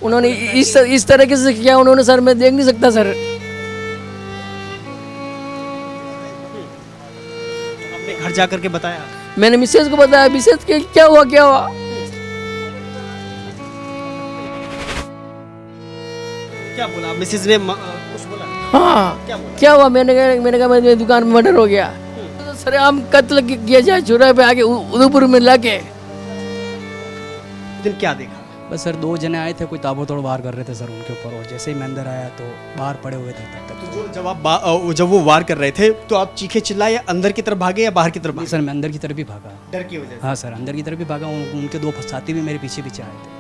उन्होंने इस तरीके से किया उन्होंने सर, मैं देख नहीं सकता सर। आपने घर जा करके बताया? मैंने मिसेज को बताया, मिसेज के क्या हुआ क्या हुआ। क्या बोला मिसेज ने? कुछ बोला? हाँ क्या हुआ, मैंने कहा मेरी दुकान में मर्डर हो गया। तो सर हम कत्ल किया जाए चुरा पे आके उदयपुर में लाके। दिन क्या देखा? बस सर 2 जने आए थे, कोई ताबड़तोड़ वार कर रहे थे सर उनके ऊपर, और जैसे ही मैं अंदर आया तो बाहर पड़े हुए थे तब तक। तो जब वो वार कर रहे थे तो आप चीखे चिल्लाए या अंदर की तरफ भागे या बाहर की तरफ नहीं भागे? सर, मैं अंदर की तरफ भी भागा। डर की वजह से? हाँ सर, अंदर की तरफ भी भागा। उनके 2 साथी भी मेरे पीछे पीछे आए थे।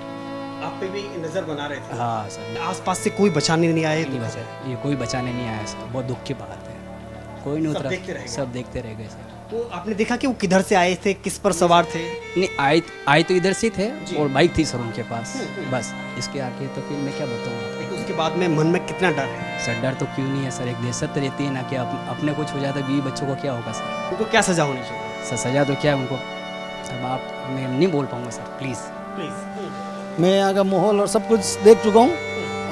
आप पे भी नजर बना रहे थे? हाँ सर। आसपास से कोई बचाने नहीं आए? नहीं बचा, ये कोई बचाने नहीं आया सर, बहुत दुख की बात है। कोई नहीं सब उतरा, देखते रह गए? सब देखते रह गए सर। वो आपने देखा कि वो किधर से आए थे, किस पर सवार थे? नहीं आए तो इधर से थे जी। और बाइक थी सर उनके पास, बस इसके आगे तो फिर मैं क्या बताऊँ आपको। लेकिन उसके बाद में मन में कितना डर है? सर डर तो क्यों नहीं है सर, एक दहशत तो रहती है ना कि अपने कुछ हो जाता है, बीवी बच्चों को क्या होगा सर। उनको क्या सजा होनी चाहिए? सर सजा तो क्या है उनको, अब आप मैं नहीं बोल पाऊँगा सर, प्लीज़। प्लीज। मैं यहाँ का माहौल और सब कुछ देख चुका हूँ।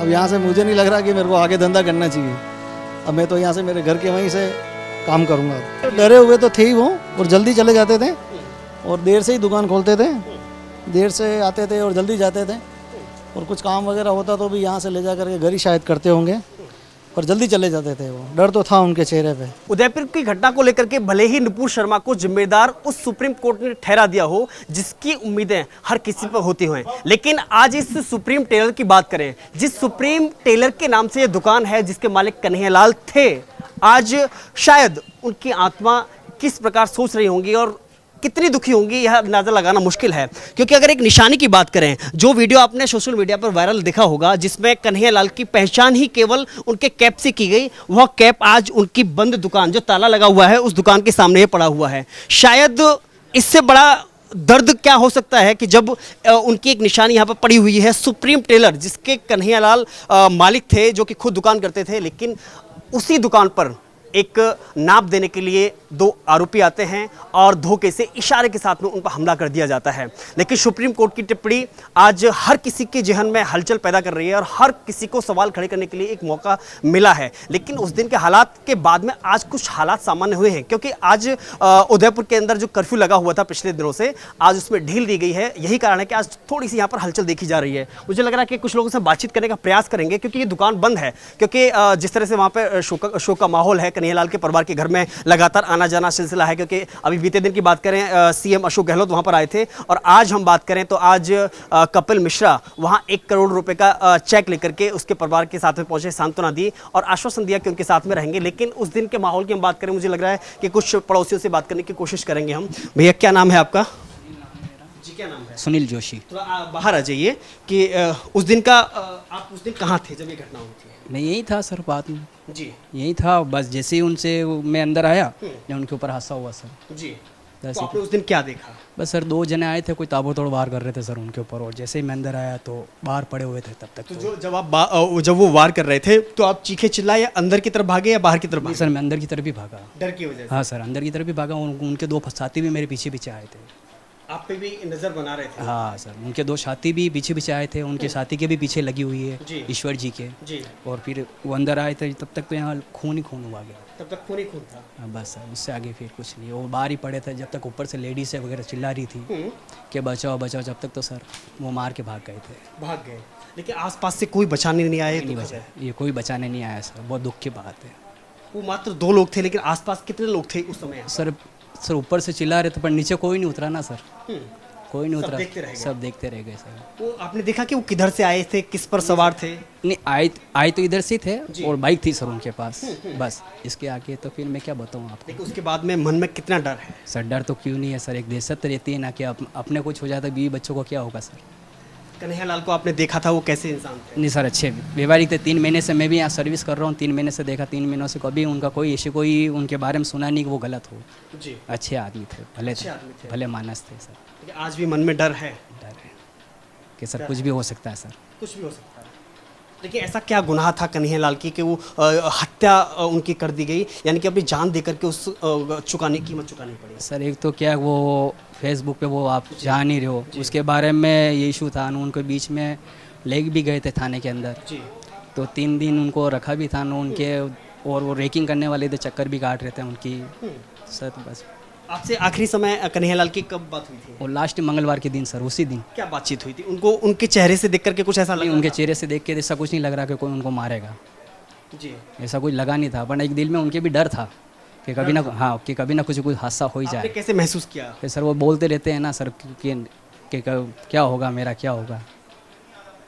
अब यहाँ से मुझे नहीं लग रहा कि मेरे को आगे धंधा करना चाहिए। अब मैं तो यहाँ से मेरे घर के वहीं से काम करूँगा। डरे हुए तो थे ही वो, और जल्दी चले जाते थे और देर से ही दुकान खोलते थे, देर से आते थे और जल्दी जाते थे, और कुछ काम वगैरह होता तो भी यहाँ से ले जा करके घर ही शायद करते होंगे, पर जल्दी चले जाते थे वो। डर तो था उनके चेहरे पे। उदयपुर की घटना को लेकर के भले ही नुपुर शर्मा को जिम्मेदार उस सुप्रीम कोर्ट ने ठहरा दिया हो जिसकी उम्मीदें हर किसी पर होती हैं, लेकिन आज इस सुप्रीम टेलर की बात करें, जिस सुप्रीम टेलर के नाम से ये दुकान है, जिसके मालिक कन्हैयालाल थे, आज शायद उनकी आत्मा किस प्रकार सोच रही होंगी और कितनी दुखी होंगी यह अंदाज़ा लगाना मुश्किल है। क्योंकि अगर एक निशानी की बात करें, जो वीडियो आपने सोशल मीडिया पर वायरल देखा होगा जिसमें कन्हैयालाल की पहचान ही केवल उनके कैप से की गई, वह कैप आज उनकी बंद दुकान जो ताला लगा हुआ है उस दुकान के सामने ही पड़ा हुआ है। शायद इससे बड़ा दर्द क्या हो सकता है कि जब उनकी एक निशानी यहाँ पर पड़ी हुई है, सुप्रीम टेलर जिसके कन्हैयालाल मालिक थे, जो कि खुद दुकान करते थे, लेकिन उसी दुकान पर एक नाप देने के लिए 2 आरोपी आते हैं और धोखे से इशारे के साथ में उन पर हमला कर दिया जाता है। लेकिन सुप्रीम कोर्ट की टिप्पणी आज हर किसी के जहन में हलचल पैदा कर रही है और हर किसी को सवाल खड़े करने के लिए एक मौका मिला है। लेकिन उस दिन के हालात के बाद में आज कुछ हालात सामान्य हुए हैं, क्योंकि आज उदयपुर के अंदर जो कर्फ्यू लगा हुआ था पिछले दिनों से, आज उसमें ढील दी गई है। यही कारण है कि आज थोड़ी सी यहाँ पर हलचल देखी जा रही है। मुझे लग रहा है कि कुछ लोगों से बातचीत करने का प्रयास करेंगे, क्योंकि ये दुकान बंद है, क्योंकि जिस तरह से वहाँ पर शोक का माहौल है, कन्हैयालाल के परिवार के घर में लगातार आना जाना सिलसिला है। क्योंकि अभी बीते दिन की बात करें, सीएम अशोक गहलोत वहां पर आए थे, और आज हम बात करें तो आज कपिल मिश्रा वहां 1 करोड़ रुपए का चेक लेकर के उसके परिवार के साथ में पहुंचे, सांत्वना दी और आश्वासन दिया कि उनके साथ में रहेंगे। लेकिन उस दिन के माहौल की हम बात करें, मुझे लग रहा है कि कुछ पड़ोसियों से बात करने की कोशिश करेंगे हम। भैया क्या नाम है आपका? जी क्या नाम है? सुनील जोशी। थोड़ा बाहर आ जाइए कि उस दिन का आप उस दिन कहाँ थे जब ये घटना हुई थी? मैं यही था सर, बात में जी यही था, बस जैसे ही उनसे मैं अंदर आया या उनके ऊपर हादसा हुआ सर। जी। बस तो आपने उस दिन क्या देखा? बस सर 2 जने आए थे, कोई ताबड़तोड़ वार कर रहे थे सर उनके ऊपर, और जैसे ही मैं अंदर आया तो बाहर पड़े हुए थे तब तक। तो जब वो वार कर रहे थे तो आप चीखे चिल्लाए या अंदर की तरफ भागे या बाहर की तरफ नहीं भागे? सर, मैं अंदर की तरफ भी भागा। डर की वजह से? हाँ सर, अंदर की तरफ भी भागा। उनके 2 साथी भी मेरे पीछे पीछे आए थे। आप पे भी नजर बना रहे थे? हाँ सर, उनके 2 साथी भी पीछे पीछे आए थे, उनके साथी के भी पीछे लगी हुई है जी। ईश्वर जी के। जी। और फिर वो अंदर आए थे, तब तक तो यहाँ खून ही खून हुआ गया। तब तक खून ही खून था? हाँ बस सर, उससे आगे फिर कुछ नहीं। वो बाहर ही पड़े थे, जब तक ऊपर से लेडीज से वगैरह चिल्ला रही थी कि बचाओ बचाओ, जब तक तो सर वो मार के भाग गए थे। भाग गए? लेकिन आसपास से कोई बचाने नहीं आए? नहीं बचा, ये कोई बचाने नहीं आया सर, बहुत दुख की बात है। वो मात्र 2 लोग थे, लेकिन आसपास कितने लोग थे उस समय? सर ऊपर से चिल्ला रहे थे, पर नीचे कोई नहीं उतरा ना सर, कोई नहीं सब उतरा। देखते रह गए? सब देखते रह गए सर। वो आपने देखा कि वो किधर से आए थे, किस पर सवार थे? नहीं आए तो इधर से थे और बाइक थी सर उनके पास, बस इसके आगे तो फिर मैं क्या बताऊँ आपको। लेकिन उसके बाद में मन में कितना डर है? सर डर तो क्यों नहीं है सर, एक दहशत तो रहती है ना कि अपने कुछ हो जाता है, बीवी बच्चों को क्या होगा सर। कन्हैयालाल को आपने देखा था, वो कैसे इंसान थे? नहीं सर, अच्छे व्यवहारिक थे। 3 महीने से मैं भी यहाँ सर्विस कर रहा हूँ, 3 महीने से देखा, 3 महीनों से कभी उनका कोई उनके बारे में सुना नहीं कि वो गलत हो। जी। अच्छे आदमी थे, भले अच्छे आदमी थे। भले मानस थे सर। लेकिन आज भी मन में डर है? डर है कि सर कुछ भी हो सकता है सर। कुछ भी हो सकता है। लेकिन ऐसा क्या गुनाह था कन्हैयालाल की कि वो हत्या उनकी कर दी गई, यानी कि अपनी जान दे करके उस कीमत चुकानी पड़ी? सर एक तो क्या वो फेसबुक पे वो आप जान ही रहे हो, उसके बारे में ये इशू था उनके बीच में, ले भी गए थे थाने के अंदर। जी। तो 3 दिन उनको रखा भी था ना उनके, और वो रेकिंग करने वाले थे, चक्कर भी काट रहे थे उनकी। सर तो बस आपसे आखिरी समय कन्हैयालाल की कब बात हुई थी? वो लास्ट मंगलवार के दिन सर, उसी दिन। क्या बातचीत हुई थी? उनको उनके चेहरे से देख करके कुछ ऐसा नहीं, लगा? उनके चेहरे से देख के ऐसा कुछ नहीं लग रहा कि कोई उनको मारेगा, जी। ऐसा कुछ लगा नहीं था। पर एक दिल में उनके भी डर था कि कभी ना, हाँ, कि कभी ना कुछ हादसा हो ही आपने जाए। कैसे महसूस किया? फिर सर वो बोलते रहते हैं ना सर कि क्या होगा मेरा, क्या होगा।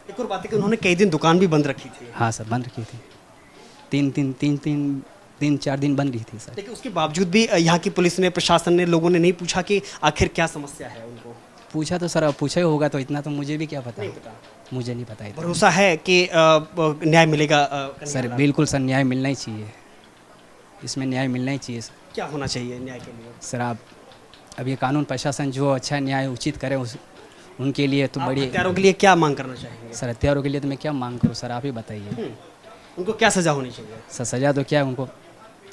एक और बात है कि उन्होंने कई दिन दुकान भी बंद रखी थी, हाँ सर, बंद रखी थी। 3-4 दिन बंद रही थी सर। लेकिन उसके बावजूद भी यहाँ की पुलिस ने, प्रशासन ने, लोगों ने नहीं पूछा कि आखिर क्या समस्या है उनको? पूछा तो सर, अब पूछा ही होगा तो इतना तो मुझे भी क्या पता, मुझे नहीं पता इतना। भरोसा है कि न्याय मिलेगा? सर बिल्कुल सर, न्याय मिलना ही चाहिए, इसमें न्याय मिलना ही चाहिए सर। क्या होना चाहिए न्याय के लिए? सर आप अब ये कानून प्रशासन जो अच्छा न्याय उचित करे उनके लिए तो आप बड़ी। हत्यारों के लिए क्या मांग करना चाहेंगे? सर हत्यारों के लिए तो मैं क्या मांग करूँ सर, आप ही बताइए। उनको क्या सजा होनी चाहिए? सर सजा तो क्या है उनको,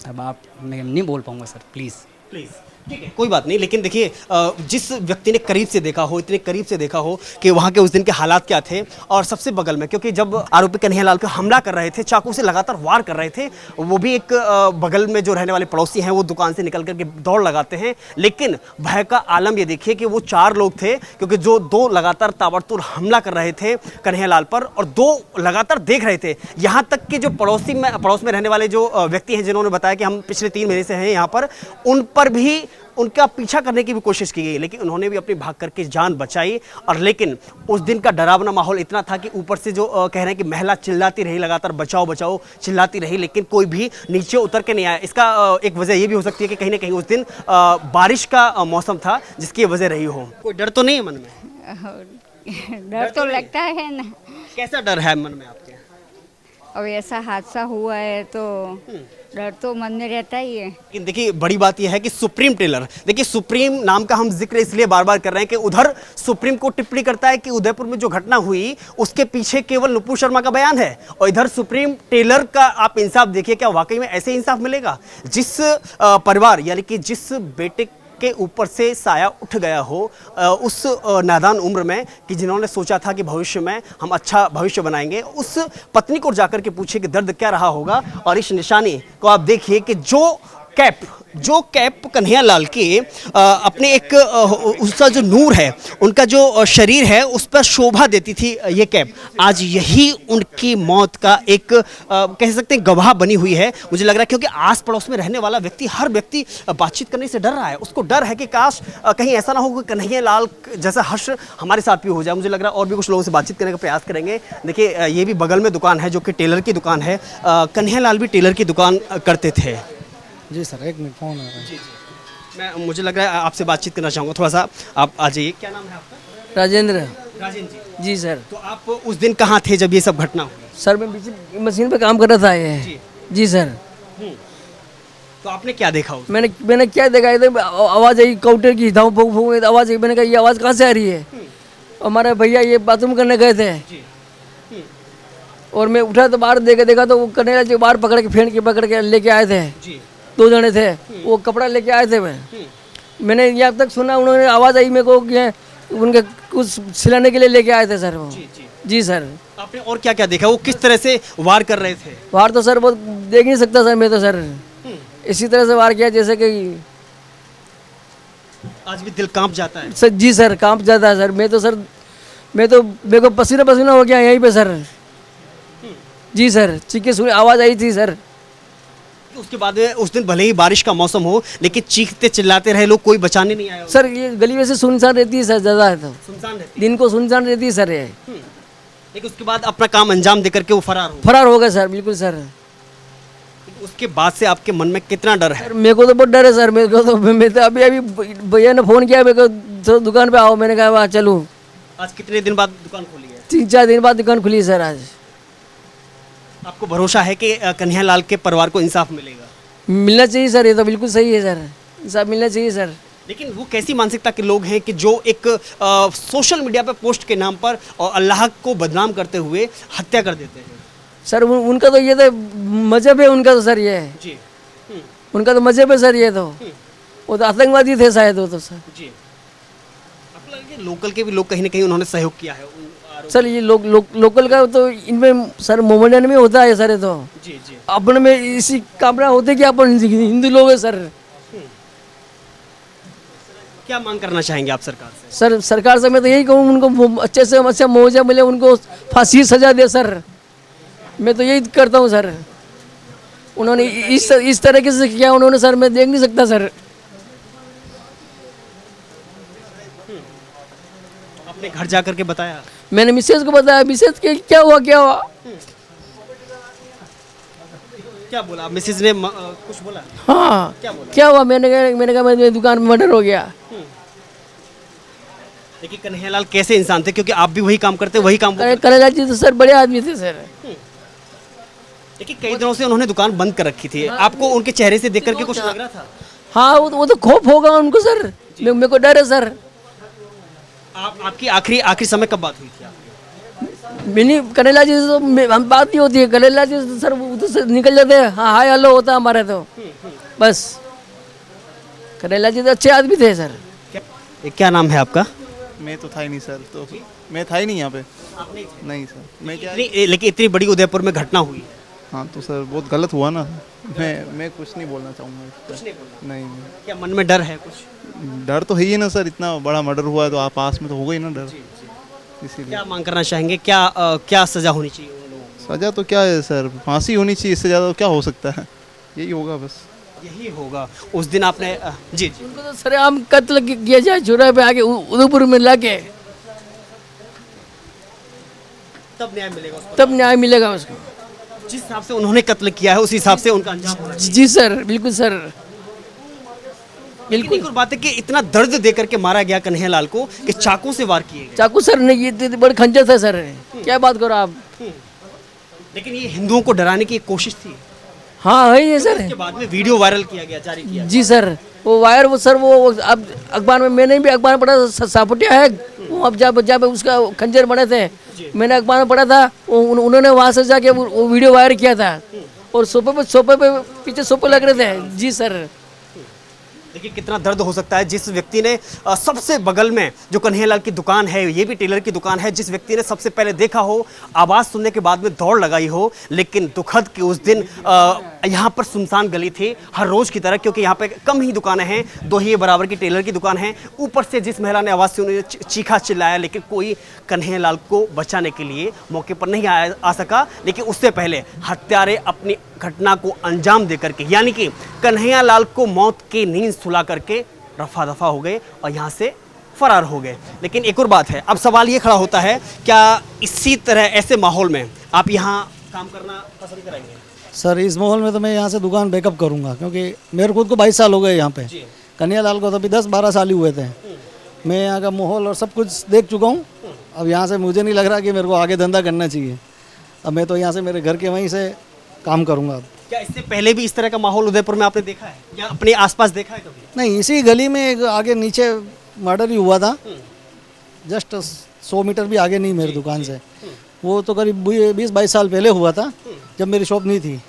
अब आप, मैं नहीं बोल पाऊँगा सर, प्लीज़। प्लीज, ठीक है, कोई बात नहीं। लेकिन देखिए, जिस व्यक्ति ने करीब से देखा हो, इतने करीब से देखा हो कि वहाँ के उस दिन के हालात क्या थे, और सबसे बगल में, क्योंकि जब आरोपी कन्हैयालाल पे हमला कर रहे थे, चाकू से लगातार वार कर रहे थे, वो भी एक बगल में जो रहने वाले पड़ोसी हैं वो दुकान से निकल करके दौड़ लगाते हैं। लेकिन भय का आलम ये देखिए कि वो 4 लोग थे, क्योंकि जो 2 लगातार ताबड़तोड़ हमला कर रहे थे कन्हैयालाल पर, और 2 लगातार देख रहे थे। यहाँ तक कि जो पड़ोस में रहने वाले जो व्यक्ति हैं, जिन्होंने बताया कि हम पिछले 3 महीने से हैं यहाँ पर, उन पर भी उनका पीछा करने की भी कोशिश की गई, लेकिन उन्होंने भी अपनी भाग करके जान बचाई। और लेकिन उस दिन का डरावना माहौल इतना था कि ऊपर से जो कह रहे हैं कि महिला चिल्लाती रही, लगातार बचाओ बचाओ चिल्लाती रही, लेकिन कोई भी नीचे उतर के नहीं आया। इसका एक वजह ये भी हो सकती है कि कहीं ना कहीं उस दिन बारिश का मौसम था, जिसकी वजह रही हो। कोई डर तो नहीं है मन में? डर तो लगता है ना, कैसा डर है मन में आपके? अब ऐसा हादसा हुआ है तो डर तो मन में रहता ही है। लेकिन देखिए, बड़ी बात यह है कि सुप्रीम टेलर, देखिए सुप्रीम नाम का हम जिक्र इसलिए बार बार कर रहे हैं कि उधर सुप्रीम कोर्ट टिप्पणी करता है कि उदयपुर में जो घटना हुई उसके पीछे केवल नुपुर शर्मा का बयान है, और इधर सुप्रीम टेलर का आप इंसाफ देखिए, क्या वाकई में ऐसे इंसाफ मिलेगा? जिस परिवार, यानी कि जिस बेटे के ऊपर से साया उठ गया हो उस नादान उम्र में, कि जिन्होंने सोचा था कि भविष्य में हम अच्छा भविष्य बनाएंगे, उस पत्नी को जाकर के पूछे कि दर्द क्या रहा होगा। और इस निशानी को आप देखिए कि जो कैप कन्हैयालाल के अपने एक उसका जो नूर है, उनका जो शरीर है, उस पर शोभा देती थी ये कैप, आज यही उनकी मौत का एक कह सकते हैं गवाह बनी हुई है। मुझे लग रहा है क्योंकि आस पड़ोस में रहने वाला व्यक्ति, हर व्यक्ति बातचीत करने से डर रहा है। उसको डर है कि काश कहीं ऐसा ना हो कि कन्हैयालाल जैसा हर्ष हमारे साथ भी हो जाए। मुझे लग रहा है और भी कुछ लोगों से बातचीत करने का प्रयास करेंगे। देखिए, ये भी बगल में दुकान है जो कि टेलर की दुकान है। कन्हैयालाल भी टेलर की दुकान करते थे। जी सर, 1 मिनट, फ़ोन आ रहा है। जी जी, मैं मुझे लग रहा है आपसे बातचीत करना चाहूँगा, थोड़ा सा आप आ जाइए। क्या नाम है आपका? राजेंद्र। राजेंद्र जी। जी सर। तो आप उस दिन कहाँ थे जब ये सब घटना हुई? सर मैं पीछे मशीन पे काम कर रहा था ये। जी सर। तो आपने क्या देखा उस? मैंने क्या देखा, इधर आवाज़ आई काउंटर की, धाऊ फूक फूक आवाज़ आई। मैंने कहा ये आवाज़ कहाँ से आ रही है? हमारे भैया ये बाथरूम करने गए थे, और मैं उठा तो बाहर देखा तो वो कन्हैयालाल जी बाहर पकड़ के लेके आए थे। जी। 2 जने थे, वो कपड़ा लेके आए थे। मैंने यहाँ तक सुना, उन्होंने आवाज़ आई मेरे को कि उनके कुछ सिलाने के लिए लेके आए थे सर वो। जी सर। आपने और क्या क्या देखा? वो किस तरह से वार कर रहे थे? वार तो सर वो देख नहीं सकता सर मैं तो सर, इसी तरह से वार किया जैसे कि आज भी दिल कांप जाता है। सर। जी सर, कांप जाता है सर। मेरे को पसीना पसीना हो गया यहीं पे सर। जी सर, चीखे सुनी आवाज़ आई थी सर। उसके बाद में उस दिन भले ही बारिश का मौसम हो, लेकिन चीखते चिल्लाते रहे लोग, कोई बचाने नहीं आया। सर ये गली वैसे सुनसान रहती है सर, ज़्यादा है तो सुनसान रहती दिन को सुनसान रहती है सर ये। है। लेकिन उसके बाद अपना काम अंजाम देकर के वो फरार हो गए सर। बिल्कुल सर। उसके बाद से आपके मन में कितना डर है? सर मेरे को तो बहुत डर है सर। मेरे को तो मैं तो अभी भैया ने फ़ोन किया मेरे को, तो दुकान पे आओ। मैंने कहा वहाँ चलूँ। आज कितने दिन बाद दुकान खोली है? 3-4 दिन बाद दुकान खुली सर आज। आपको भरोसा है कि कन्हैयालाल के परिवार को इंसाफ मिलेगा? मिलना चाहिए सर, ये तो बिल्कुल सही है सर, इंसाफ मिलना चाहिए सर। लेकिन वो कैसी मानसिकता के लोग हैं कि जो एक सोशल मीडिया पर पोस्ट के नाम पर और अल्लाह को बदनाम करते हुए हत्या कर देते हैं? सर उनका तो ये तो मजहब है उनका तो सर, ये है जी। उनका तो मजहब है सर। ये तो वो तो आतंकवादी थे शायद वो तो सर। जी। आपको लगा कि लोकल के भी लोग कहीं ना कहीं उन्होंने सहयोग किया है उन सर ये लोकल का तो इनमें सर मोमडन में होता है सर, ये तो जी जी। अपन में इसी कामना होते कि अपन हिंदू लोग हैं सर। क्या मांग करना चाहेंगे आप सरकार से? सर सरकार से मैं तो यही कहूँ, उनको अच्छे से अच्छा मुआवजा मिले, उनको फांसी सजा दे सर। मैं तो यही करता हूँ सर। उन्होंने इस तरीके से किया उन्होंने सर, मैं देख नहीं सकता सर। अपने घर जा करके बताया? मैंने मिसेज को बताया, मिसेज के क्या हुआ क्या हुआ। क्या बोला मिसेज ने? कुछ बोला? हाँ क्या बोला? क्या हुआ, मैंने कहा मेरी दुकान में मर्डर हो गया। देखिए कन्हैयालाल कैसे इंसान थे, क्योंकि आप भी वही काम करते, वही काम वो अरे कन्हैया जी तो सर बड़े आदमी थे सर। देखिए कई दिनों से उन्होंने दुकान बंद कर रखी थी, आपको उनके चेहरे से देख करके कुछ लग रहा था? हाँ वो तो खौफ होगा उनको सर, मेरे को डर है सर। आपकी आखिरी समय कब बात हुई थी आपकी? मैंने कन्हैया जी से तो हम बात नहीं होती है, कन्हैया जी से सर वो तो सर निकल जाते हैं, हाँ हाय हेलो होता है हमारे तो बस। कन्हैया जी तो अच्छे आदमी थे सर। क्या नाम है आपका? मैं तो था ही नहीं सर, तो मैं था ही नहीं यहाँ पे। नहीं सर, मैं क्या, लेकिन इतनी बड़ी उदयपुर में घटना हुई। हाँ तो सर बहुत गलत हुआ ना। मैं कुछ नहीं बोलना चाहूँगा इस पर। नहीं, क्या मन में डर है कुछ? डर तो है ही ना सर, इतना बड़ा मर्डर हुआ है तो आप पास में तो होगा ही ना डर, इसीलिए। क्या मांग करना चाहेंगे, क्या सजा होनी चाहिए उन लोगों को? सजा तो क्या है सर, फांसी होनी चाहिए, इससे ज़्यादा क्या हो सकता है, यही होगा बस। यही होगा। उस दिन आपने जी जी उनको तो सरेआम कत्ल किया जाए चुरा पे आके उदयपुर में लाके, तब न्याय मिलेगा उसको। तब न्याय मिलेगा उसको। जिस हिसाब से उन्होंने कत्ल किया है उस हिसाब से उनका अंजाम होना चाहिए। जी सर, बिल्कुल सर, बिल्कुल। बिल्कुल। एक और बात है कि इतना दर्द दे करके मारा गया कन्हैयालाल को कि चाकू से वार किए गए। चाकू सर नहीं, ये बड़े खंजर था सर, क्या बात करो आप। लेकिन ये हिंदुओं को डराने की एक कोशिश थी। हाँ है ये सर। उसके बाद में वीडियो वायरल किया गया, जारी किया। जी सर, वो वायर वो सर वो अब अखबार में, मैंने भी अखबार में पढ़ा, सापुटिया है वो, अब जब उसका खंजर बने थे, मैंने अखबार में पढ़ा था, उन्होंने वहाँ से जाके वो वीडियो वायरल किया था, और सोफे पे पीछे सोफे लग रहे थे। जी सर। देखिए कितना दर्द हो सकता है जिस व्यक्ति ने सबसे बगल में जो कन्हैयालाल की दुकान है, ये भी टेलर की दुकान है, जिस व्यक्ति ने सबसे पहले देखा हो, आवाज़ सुनने के बाद में दौड़ लगाई हो, लेकिन दुखद कि उस दिन यहाँ पर सुनसान गली थी हर रोज़ की तरह, क्योंकि यहाँ पे कम ही दुकानें हैं, दो ही बराबर की टेलर की दुकान है। ऊपर से जिस महिला ने आवाज़ सुनी, चीखा चिल्लाया, लेकिन कोई कन्हैयालाल को बचाने के लिए मौके पर नहीं आ सका। लेकिन उससे पहले हत्यारे अपनी घटना को अंजाम दे करके, यानी कि कन्हैयालाल को मौत की नींद सुला करके रफा दफा हो गए और यहाँ से फरार हो गए। लेकिन एक और बात है, अब सवाल ये खड़ा होता है, क्या इसी तरह ऐसे माहौल में आप यहाँ काम करना पसंद करेंगे? सर इस माहौल में तो मैं यहाँ से दुकान बैकअप करूँगा, क्योंकि मेरे खुद को 22 साल हो गए यहाँ पे। कन्हैयालाल को तो अभी 10-12 साल ही हुए थे। मैं यहाँ का माहौल और सब कुछ देख चुका हूँ। अब यहाँ से मुझे नहीं लग रहा कि मेरे को आगे धंधा करना चाहिए। अब मैं तो यहाँ से मेरे घर के वहीं से काम करूँगा। क्या इससे पहले भी इस तरह का माहौल उदयपुर में आपने देखा है या अपने आसपास देखा है कभी? नहीं, इसी गली में एक आगे नीचे मर्डर ही हुआ था, जस्ट 100 मीटर भी आगे नहीं मेरी दुकान से। वो तो करीब 20-22 साल पहले हुआ था, जब मेरी शॉप नहीं थी।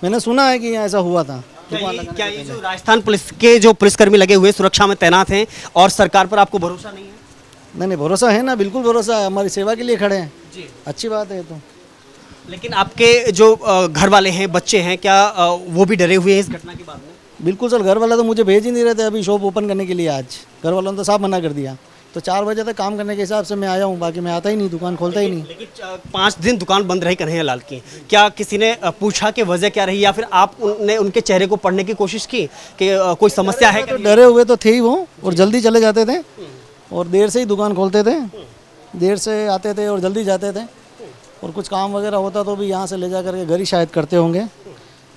मैंने सुना है कि यहाँ ऐसा हुआ था। क्या ये जो राजस्थान पुलिस के जो पुलिसकर्मी लगे हुए सुरक्षा में तैनात हैं और सरकार पर आपको भरोसा नहीं है? नहीं, भरोसा है ना, बिल्कुल भरोसा है। हमारी सेवा के लिए खड़े हैं जी। अच्छी बात है। तो लेकिन आपके जो घर वाले हैं, बच्चे हैं, क्या वो भी डरे हुए हैं इस घटना के बाद में? बिल्कुल सर, घर वाला तो मुझे भेज ही नहीं रहे थे अभी शॉप ओपन करने के लिए। आज घर वालों ने तो साफ मना कर दिया, तो 4 बजे तक काम करने के हिसाब से मैं आया हूँ, बाकी मैं आता ही नहीं, दुकान खोलता ही नहीं। लेकिन 5 दिन दुकान बंद रही कन्हैयालाल की, क्या किसी ने पूछा कि वजह क्या रही, या फिर आपने उनके चेहरे को पढ़ने की कोशिश की कि कोई समस्या है? तो डरे हुए तो थे ही वो, और जल्दी चले जाते थे, और देर से ही दुकान खोलते थे, देर से आते थे और जल्दी जाते थे। और कुछ काम वगैरह होता तो भी यहाँ से ले जा करके घर ही शायद करते होंगे,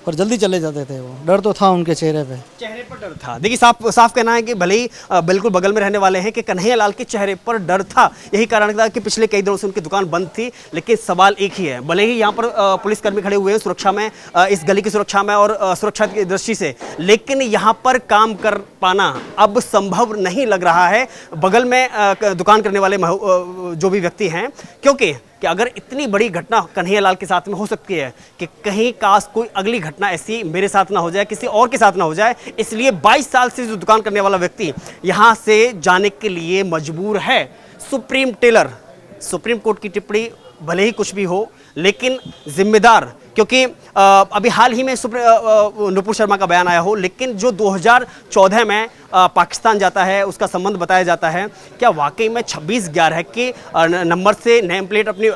और जल्दी चले जाते थे। वो डर तो था उनके चेहरे पर डर था। देखिए साफ कहना है कि भले ही बिल्कुल बगल में रहने वाले हैं कि कन्हैयालाल के चेहरे पर डर था। यही कारण था कि पिछले कई दिनों से उनकी दुकान बंद थी। लेकिन सवाल एक ही है, भले ही यहाँ पर पुलिसकर्मी खड़े हुए हैं सुरक्षा में, इस गली की सुरक्षा में और सुरक्षा की दृष्टि से, लेकिन यहाँ पर काम कर पाना अब संभव नहीं लग रहा है बगल में दुकान करने वाले जो भी व्यक्ति हैं, क्योंकि कि अगर इतनी बड़ी घटना कन्हैयालाल के साथ में हो सकती है कि कहीं काश कोई अगली घटना ऐसी मेरे साथ ना हो जाए, किसी और के साथ ना हो जाए, इसलिए 22 साल से जो दुकान करने वाला व्यक्ति यहाँ से जाने के लिए मजबूर है। सुप्रीम टेलर सुप्रीम कोर्ट की टिप्पणी भले ही कुछ भी हो, लेकिन जिम्मेदार, क्योंकि अभी हाल ही में नुपुर शर्मा का बयान आया हो, लेकिन जो 2014 में पाकिस्तान जाता है उसका संबंध बताया जाता है, क्या वाकई में 26/11 के नंबर से नेम प्लेट अपनी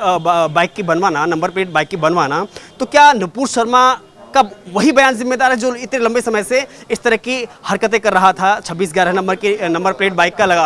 बाइक की बनवाना, नंबर प्लेट बाइक की बनवाना, तो क्या नुपुर शर्मा का वही बयान जिम्मेदार है जो इतने लंबे समय से इस तरह की हरकतें कर रहा था, 26/11 नंबर की नंबर प्लेट बाइक का लगाना?